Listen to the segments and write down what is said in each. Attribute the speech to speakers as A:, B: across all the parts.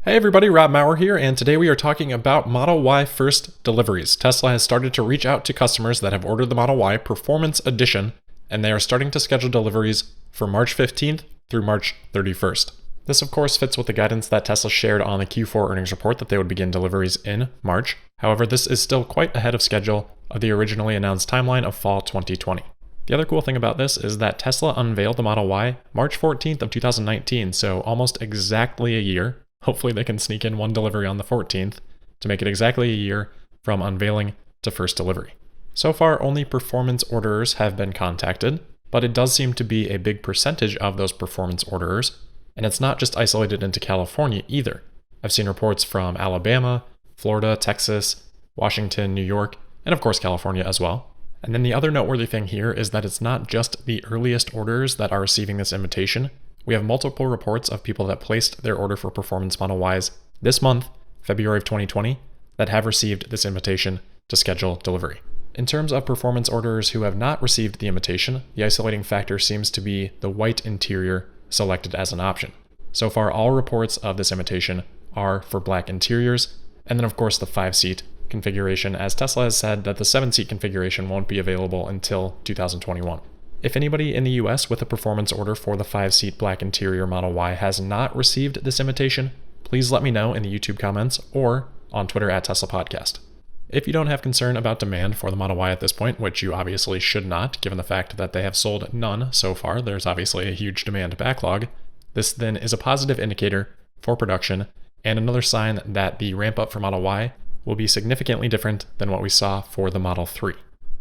A: Hey everybody, Rob Maurer here, and today we are talking about Model Y first deliveries. Tesla has started to reach out to customers that have ordered the Model Y Performance Edition, and they are starting to schedule deliveries for March 15th through March 31st. This of course fits with the guidance that Tesla shared on the Q4 earnings report that they would begin deliveries in March. However, this is still quite ahead of schedule of the originally announced timeline of fall 2020. The other cool thing about this is that Tesla unveiled the Model Y March 14th of 2019, so almost exactly a year. Hopefully they can sneak in one delivery on the 14th to make it exactly a year from unveiling to first delivery. So far, only performance orderers have been contacted, but it does seem to be a big percentage of those performance orderers, and it's not just isolated into California either. I've seen reports from Alabama, Florida, Texas, Washington, New York, and of course California as well. And then the other noteworthy thing here is that it's not just the earliest orders that are receiving this invitation. We have multiple reports of people that placed their order for Performance Model Ys this month, February of 2020, that have received this invitation to schedule delivery. In terms of performance orders who have not received the invitation, the isolating factor seems to be the white interior selected as an option. So far, all reports of this invitation are for black interiors, and then of course the 5-seat configuration, as Tesla has said that the 7-seat configuration won't be available until 2021. If anybody in the US with a performance order for the 5-seat black interior Model Y has not received this invitation, please let me know in the YouTube comments or on Twitter at Tesla Podcast. If you don't have concern about demand for the Model Y at this point, which you obviously should not, given the fact that they have sold none so far, there's obviously a huge demand backlog, this then is a positive indicator for production and another sign that the ramp up for Model Y will be significantly different than what we saw for the Model 3.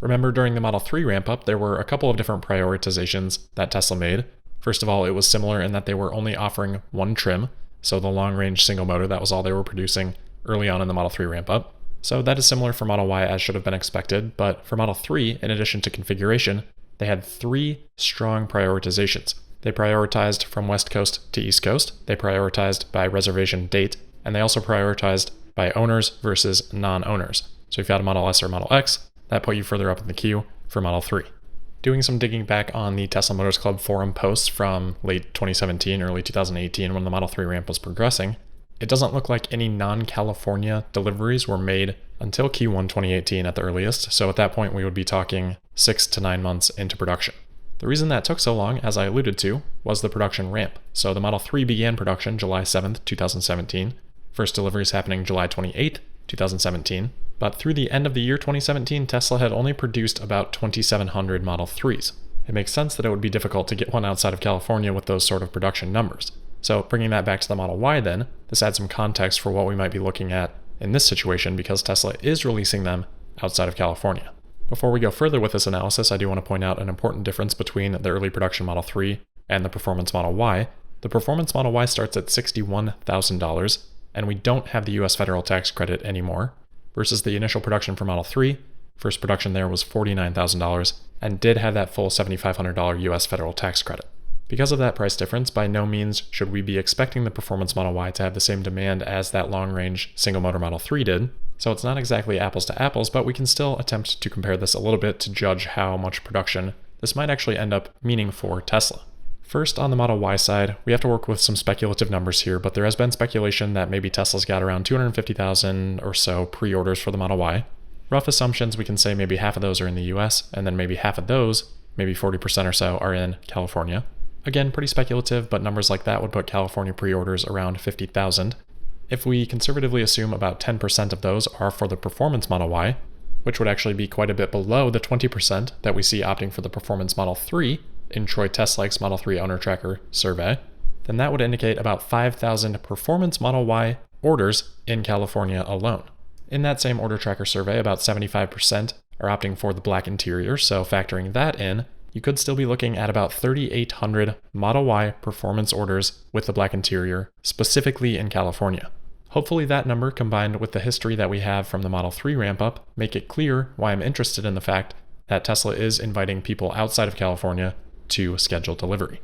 A: Remember, during the Model 3 ramp-up, there were a couple of different prioritizations that Tesla made. First of all, it was similar in that they were only offering one trim, so the long-range single motor, that was all they were producing early on in the Model 3 ramp-up. So that is similar for Model Y as should have been expected, but for Model 3, in addition to configuration, they had three strong prioritizations. They prioritized from West Coast to East Coast, they prioritized by reservation date, and they also prioritized by owners versus non-owners. So if you had a Model S or Model X, that put you further up in the queue for Model 3. Doing some digging back on the Tesla Motors Club forum posts from late 2017, early 2018 when the Model 3 ramp was progressing, it doesn't look like any non-California deliveries were made until Q1 2018 at the earliest, so at that point we would be talking 6 to 9 months into production. The reason that took so long, as I alluded to, was the production ramp. So the Model 3 began production July 7th, 2017, first deliveries happening July 28th, 2017, but through the end of the year 2017, Tesla had only produced about 2,700 Model 3s. It makes sense that it would be difficult to get one outside of California with those sort of production numbers. So bringing that back to the Model Y then, this adds some context for what we might be looking at in this situation because Tesla is releasing them outside of California. Before we go further with this analysis, I do want to point out an important difference between the early production Model 3 and the Performance Model Y. The Performance Model Y starts at $61,000, and we don't have the US federal tax credit anymore, versus the initial production for Model 3. First production there was $49,000 and did have that full $7,500 US federal tax credit. Because of that price difference, by no means should we be expecting the Performance Model Y to have the same demand as that long-range single-motor Model 3 did. So it's not exactly apples to apples, but we can still attempt to compare this a little bit to judge how much production this might actually end up meaning for Tesla. First, on the Model Y side, we have to work with some speculative numbers here, but there has been speculation that maybe Tesla's got around 250,000 or so pre-orders for the Model Y. Rough assumptions, we can say maybe half of those are in the US, and then maybe half of those, maybe 40% or so, are in California. Again, pretty speculative, but numbers like that would put California pre-orders around 50,000. If we conservatively assume about 10% of those are for the Performance Model Y, which would actually be quite a bit below the 20% that we see opting for the Performance Model 3, in Troy Cherasoro's Model 3 Owner Tracker survey, then that would indicate about 5,000 Performance Model Y orders in California alone. In that same order tracker survey, about 75% are opting for the black interior, so factoring that in, you could still be looking at about 3,800 Model Y performance orders with the black interior, specifically in California. Hopefully that number, combined with the history that we have from the Model 3 ramp-up, make it clear why I'm interested in the fact that Tesla is inviting people outside of California to schedule delivery.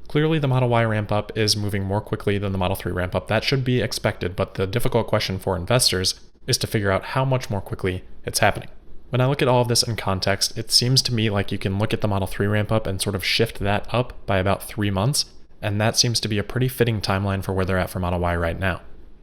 A: Clearly, the Model Y ramp-up is moving more quickly than the Model 3 ramp-up. That should be expected, but the difficult question for investors is to figure out how much more quickly it's happening. When I look at all of this in context, it seems to me like you can look at the Model 3 ramp-up and sort of shift that up by about 3 months, and that seems to be a pretty fitting timeline for where they're at for Model Y right now.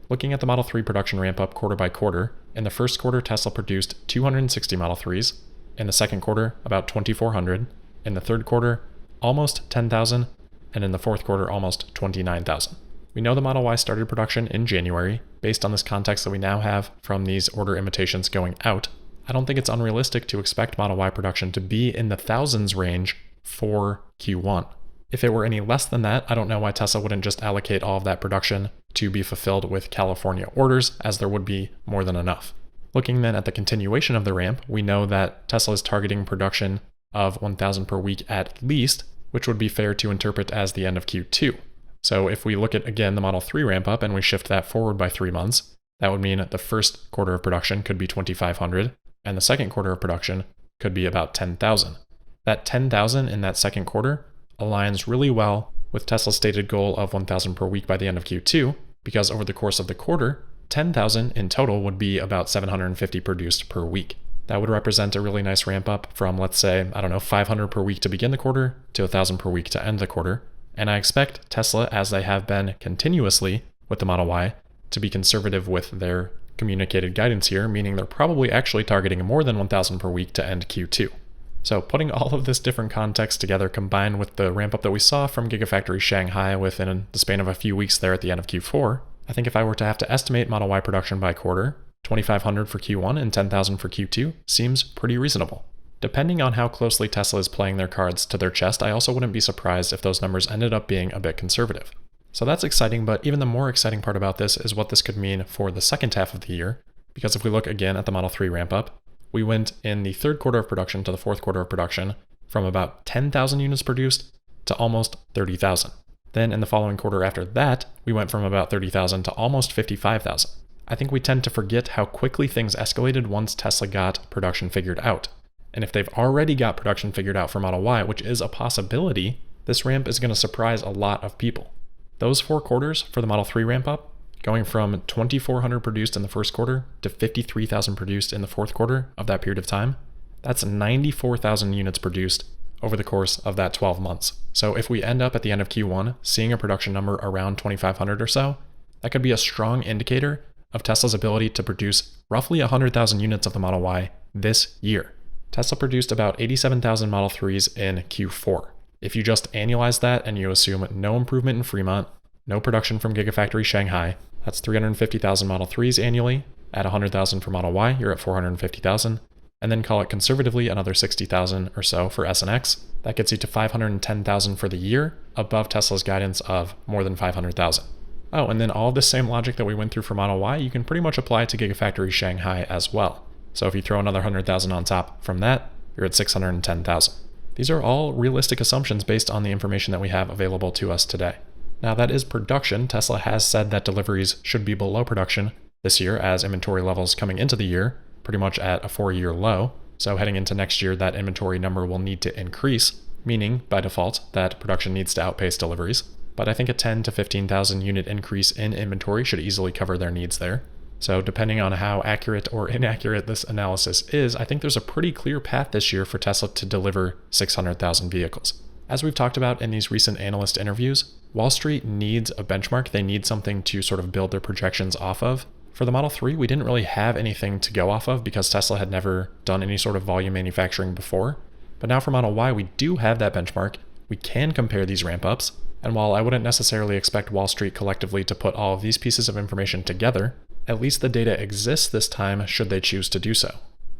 A: Looking at the Model 3 production ramp up quarter by quarter, in the first quarter Tesla produced 260 Model 3s, in the second quarter about 2,400, in the third quarter almost 10,000, and in the fourth quarter almost 29,000. We know the Model Y started production in January. Based on this context that we now have from these order invitations going out, I don't think it's unrealistic to expect Model Y production to be in the thousands range for Q1. If it were any less than that, I don't know why Tesla wouldn't just allocate all of that production to be fulfilled with California orders, as there would be more than enough. Looking then at the continuation of the ramp, we know that Tesla is targeting production of 1,000 per week at least, which would be fair to interpret as the end of Q2. So if we look at, again, the Model 3 ramp up and we shift that forward by 3 months, that would mean the first quarter of production could be 2,500, and the second quarter of production could be about 10,000. That 10,000 in that second quarter aligns really well with Tesla's stated goal of 1,000 per week by the end of Q2, because over the course of the quarter, 10,000 in total would be about 750 produced per week. That would represent a really nice ramp up from, let's say, 500 per week to begin the quarter to 1,000 per week to end the quarter. And I expect Tesla, as they have been continuously with the Model Y, to be conservative with their communicated guidance here, meaning they're probably actually targeting more than 1,000 per week to end Q2. So putting all of this different context together, combined with the ramp up that we saw from Gigafactory Shanghai within the span of a few weeks there at the end of Q4, I think if I were to have to estimate Model Y production by quarter, 2,500 for Q1 and 10,000 for Q2 seems pretty reasonable. Depending on how closely Tesla is playing their cards to their chest, I also wouldn't be surprised if those numbers ended up being a bit conservative. So that's exciting, but even the more exciting part about this is what this could mean for the second half of the year, because if we look again at the Model 3 ramp up, we went in the third quarter of production to the fourth quarter of production from about 10,000 units produced to almost 30,000. Then in the following quarter after that, we went from about 30,000 to almost 55,000. I think we tend to forget how quickly things escalated once Tesla got production figured out. And if they've already got production figured out for Model Y, which is a possibility, this ramp is going to surprise a lot of people. Those 4 quarters for the Model 3 ramp up, going from 2,400 produced in the first quarter to 53,000 produced in the fourth quarter of that period of time, that's 94,000 units produced over the course of that 12 months. So if we end up at the end of Q1 seeing a production number around 2,500 or so, that could be a strong indicator of Tesla's ability to produce roughly 100,000 units of the Model Y this year. Tesla produced about 87,000 Model 3s in Q4. If you just annualize that and you assume no improvement in Fremont, no production from Gigafactory Shanghai, that's 350,000 Model 3s annually. Add 100,000 for Model Y, you're at 450,000. And then call it conservatively another 60,000 or so for S and X. That gets you to 510,000 for the year, above Tesla's guidance of more than 500,000. Oh, and then all of the same logic that we went through for Model Y, you can pretty much apply to Gigafactory Shanghai as well. So if you throw another 100,000 on top from that, you're at 610,000. These are all realistic assumptions based on the information that we have available to us today. Now that is production. Tesla has said that deliveries should be below production this year, as inventory levels coming into the year pretty much at a 4-year low. So heading into next year, that inventory number will need to increase, meaning by default that production needs to outpace deliveries. But I think a 10 to 15,000 unit increase in inventory should easily cover their needs there. So depending on how accurate or inaccurate this analysis is, I think there's a pretty clear path this year for Tesla to deliver 600,000 vehicles. As we've talked about in these recent analyst interviews, Wall Street needs a benchmark. They need something to sort of build their projections off of. For the Model 3, we didn't really have anything to go off of because Tesla had never done any sort of volume manufacturing before. But now for Model Y, we do have that benchmark. We can compare these ramp-ups. And while I wouldn't necessarily expect Wall Street collectively to put all of these pieces of information together, at least the data exists this time should they choose to do so.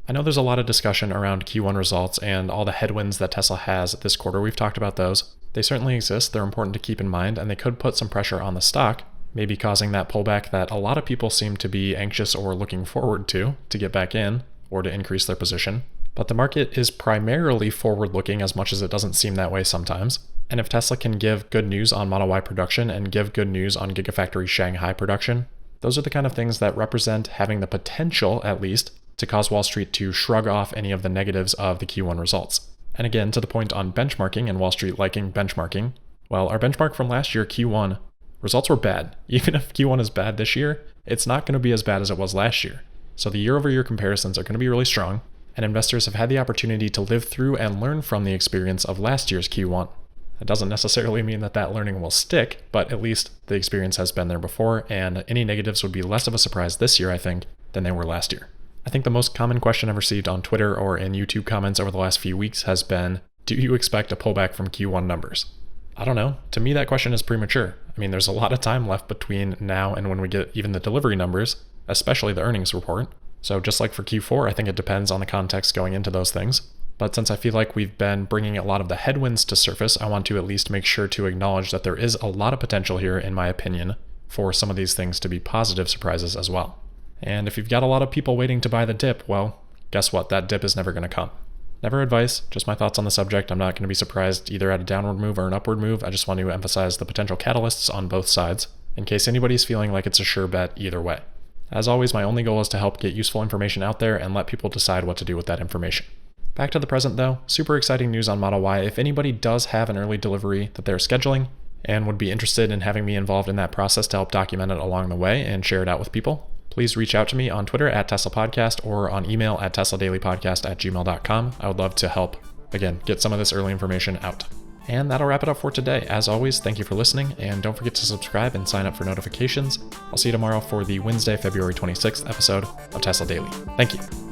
A: I know there's a lot of discussion around Q1 results and all the headwinds that Tesla has this quarter. We've talked about those. They certainly exist. They're important to keep in mind, and they could put some pressure on the stock, maybe causing that pullback that a lot of people seem to be anxious or looking forward to get back in or to increase their position. But the market is primarily forward-looking, as much as it doesn't seem that way sometimes. And if Tesla can give good news on Model Y production and give good news on Gigafactory Shanghai production, those are the kind of things that represent having the potential, at least, to cause Wall Street to shrug off any of the negatives of the Q1 results. And again, to the point on benchmarking and Wall Street liking benchmarking, well, our benchmark from last year, Q1, results were bad. Even if Q1 is bad this year, it's not going to be as bad as it was last year. So the year-over-year comparisons are going to be really strong, and investors have had the opportunity to live through and learn from the experience of last year's Q1. It doesn't necessarily mean that that learning will stick, but at least the experience has been there before, and any negatives would be less of a surprise this year, I think, than they were last year. I think the most common question I've received on Twitter or in YouTube comments over the last few weeks has been, do you expect a pullback from Q1 numbers? I don't know. To me, that question is premature. I mean, there's a lot of time left between now and when we get even the delivery numbers, especially the earnings report. So just like for Q4, I think it depends on the context going into those things. But since I feel like we've been bringing a lot of the headwinds to surface, I want to at least make sure to acknowledge that there is a lot of potential here, in my opinion, for some of these things to be positive surprises as well. And if you've got a lot of people waiting to buy the dip, well, guess what? That dip is never going to come. Never advice, just my thoughts on the subject. I'm not going to be surprised either at a downward move or an upward move. I just want to emphasize the potential catalysts on both sides, in case anybody's feeling like it's a sure bet either way. As always, my only goal is to help get useful information out there and let people decide what to do with that information. Back to the present though, super exciting news on Model Y. If anybody does have an early delivery that they're scheduling and would be interested in having me involved in that process to help document it along the way and share it out with people, please reach out to me on Twitter at Tesla Podcast or on email at tesladailypodcast@gmail.com. I would love to help, again, get some of this early information out. And that'll wrap it up for today. As always, thank you for listening, and don't forget to subscribe and sign up for notifications. I'll see you tomorrow for the Wednesday, February 26th episode of Tesla Daily. Thank you.